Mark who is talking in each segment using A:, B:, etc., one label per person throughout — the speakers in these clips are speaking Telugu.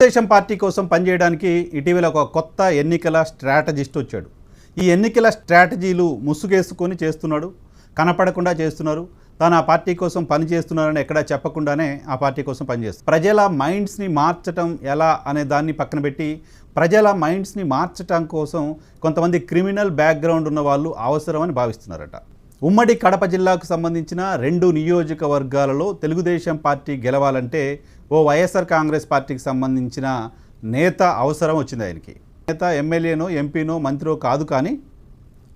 A: తెలుగుదేశం పార్టీ కోసం పనిచేయడానికి ఇటీవల ఒక కొత్త ఎన్నికల స్ట్రాటజిస్ట్ వచ్చాడు. ఈ ఎన్నికల స్ట్రాటజీలు ముసుగేసుకొని చేస్తున్నాడు, కనపడకుండా చేస్తున్నారు. తాను ఆ పార్టీ కోసం పనిచేస్తున్నారని ఎక్కడా చెప్పకుండానే ఆ పార్టీ కోసం పనిచేస్తారు. ప్రజల మైండ్స్ని మార్చడం ఎలా అనే దాన్ని పక్కన పెట్టి ప్రజల మైండ్స్ని మార్చడం కోసం కొంతమంది క్రిమినల్ బ్యాక్గ్రౌండ్ ఉన్న వాళ్ళు అవసరమని భావిస్తున్నారట. ఉమ్మడి కడప జిల్లాకు సంబంధించిన 2 నియోజకవర్గాలలో తెలుగుదేశం పార్టీ గెలవాలంటే ఓ వైఎస్ఆర్ కాంగ్రెస్ పార్టీకి సంబంధించిన నేత అవసరం వచ్చింది ఆయనకి. నేత ఎమ్మెల్యేనో ఎంపీనో మంత్రో కాదు, కానీ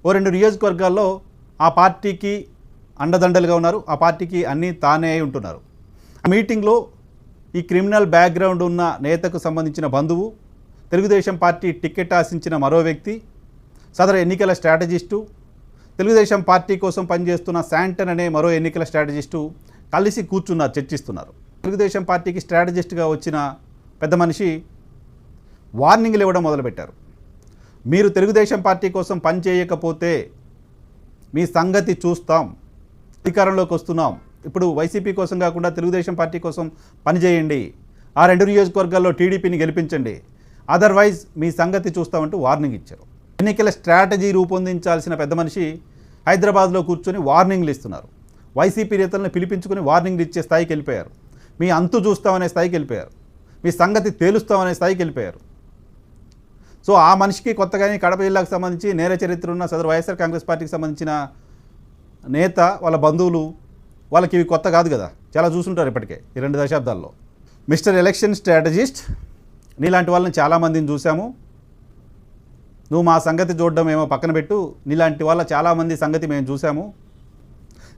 A: ఓ 2 నియోజకవర్గాల్లో ఆ పార్టీకి అండదండలుగా ఉన్నారు, ఆ పార్టీకి అన్నీ తానే ఉంటున్నారు. ఆ మీటింగ్లో ఈ క్రిమినల్ బ్యాక్గ్రౌండ్ ఉన్న నేతకు సంబంధించిన బంధువు, తెలుగుదేశం పార్టీ టికెట్ ఆశించిన మరో వ్యక్తి, సదరు ఎన్నికల స్ట్రాటజిస్టు, తెలుగుదేశం పార్టీ కోసం పనిచేస్తున్న శాంటన్ అనే మరో ఎన్నికల స్ట్రాటజిస్టు కలిసి కూర్చున్నారు, చర్చిస్తున్నారు. తెలుగుదేశం పార్టీకి స్ట్రాటజిస్ట్గా వచ్చిన పెద్ద మనిషి వార్నింగ్లు ఇవ్వడం మొదలుపెట్టారు. మీరు తెలుగుదేశం పార్టీ కోసం పనిచేయకపోతే మీ సంగతి చూస్తాం, అధికారంలోకి వస్తున్నాం, ఇప్పుడు వైసీపీ కోసం కాకుండా తెలుగుదేశం పార్టీ కోసం పనిచేయండి, ఆ 2 నియోజకవర్గాల్లో టీడీపీని గెలిపించండి, అదర్వైజ్ మీ సంగతి చూస్తామంటూ వార్నింగ్ ఇచ్చారు. ఎన్నికల స్ట్రాటజీ రూపొందించాల్సిన పెద్ద మనిషి హైదరాబాద్లో కూర్చొని వార్నింగ్లు ఇస్తున్నారు. వైసీపీ నేతలను పిలిపించుకొని వార్నింగ్లు ఇచ్చే స్థాయికి వెళ్ళిపోయారు. మీ అంతు చూస్తామనే స్థాయికి వెళ్ళిపోయారు, మీ సంగతి తేలుస్తామనే స్థాయికి వెళ్ళిపోయారు. సో ఆ మనిషికి కొత్తగానే కడప జిల్లాకు సంబంధించి నేర చరిత్ర ఉన్న సదరు వైఎస్ఆర్ కాంగ్రెస్ పార్టీకి సంబంధించిన నేత, వాళ్ళ బంధువులు, వాళ్ళకి ఇవి కొత్త కాదు కదా, చాలా చూసుంటారు ఇప్పటికే ఈ 2 దశాబ్దాల్లో. మిస్టర్ ఎలక్షన్ స్ట్రాటజిస్ట్, నీలాంటి వాళ్ళని చాలామందిని చూసాము, నువ్వు మా సంగతి చూడడం ఏమో పక్కన పెట్టు, నీలాంటి వాళ్ళ చాలామంది సంగతి మేము చూసాము.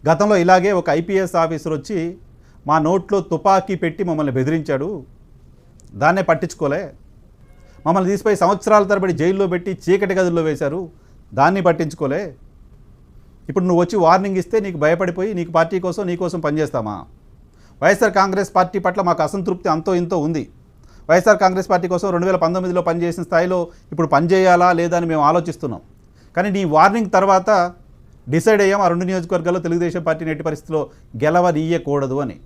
A: గతంలో ఇలాగే ఒక ఐపీఎస్ ఆఫీసర్ వచ్చి మా నోట్లో తుపాకీ పెట్టి మమ్మల్ని బెదిరించాడు, దాన్నే పట్టించుకోలే. మమ్మల్ని తీసిపోయి సంవత్సరాల తరబడి జైల్లో పెట్టి చీకటి గదుల్లో వేశారు, దాన్ని పట్టించుకోలే. ఇప్పుడు నువ్వు వచ్చి వార్నింగ్ ఇస్తే నీకు భయపడిపోయి నీకు పార్టీ కోసం నీకోసం పనిచేస్తామా? వైఎస్ఆర్ కాంగ్రెస్ పార్టీ పట్ల మాకు అసంతృప్తి అంతో ఇంతో ఉంది. వైఎస్ఆర్ కాంగ్రెస్ పార్టీ కోసం 2019లో పనిచేసిన స్థాయిలో ఇప్పుడు పనిచేయాలా లేదా అని మేము ఆలోచిస్తున్నాం. కానీ నీ వార్నింగ్ తర్వాత డిసైడ్ అయ్యాం ఆ 2 నియోజకవర్గాల్లో తెలుగుదేశం పార్టీని ఎట్టి పరిస్థితిలో గెలవనీయకూడదు అని.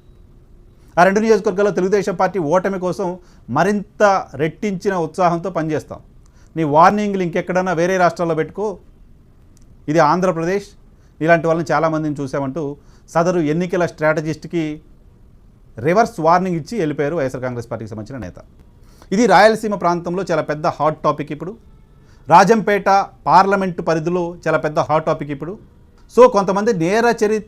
A: ఆ 2 నియోజకవర్గాల్లో తెలుగుదేశం పార్టీ ఓటమి కోసం మరింత రెట్టించిన ఉత్సాహంతో పనిచేస్తాం. నీ వార్నింగ్లు ఇంకెక్కడన్నా వేరే రాష్ట్రాల్లో పెట్టుకో, ఇది ఆంధ్రప్రదేశ్, ఇలాంటి వాళ్ళని చాలామందిని చూసామంటూ సదరు ఎన్నికల స్ట్రాటజిస్ట్కి రివర్స్ వార్నింగ్ ఇచ్చి వెళ్ళిపోయారు వైఎస్ఆర్ కాంగ్రెస్ పార్టీకి సంబంధించిన నేత. ఇది రాయలసీమ ప్రాంతంలో చాలా పెద్ద హాట్ టాపిక్. ఇప్పుడు రాజంపేట పార్లమెంటు పరిధిలో చాలా పెద్ద హాట్ టాపిక్ ఇప్పుడు. సో కొంతమంది నేర చరిత్ర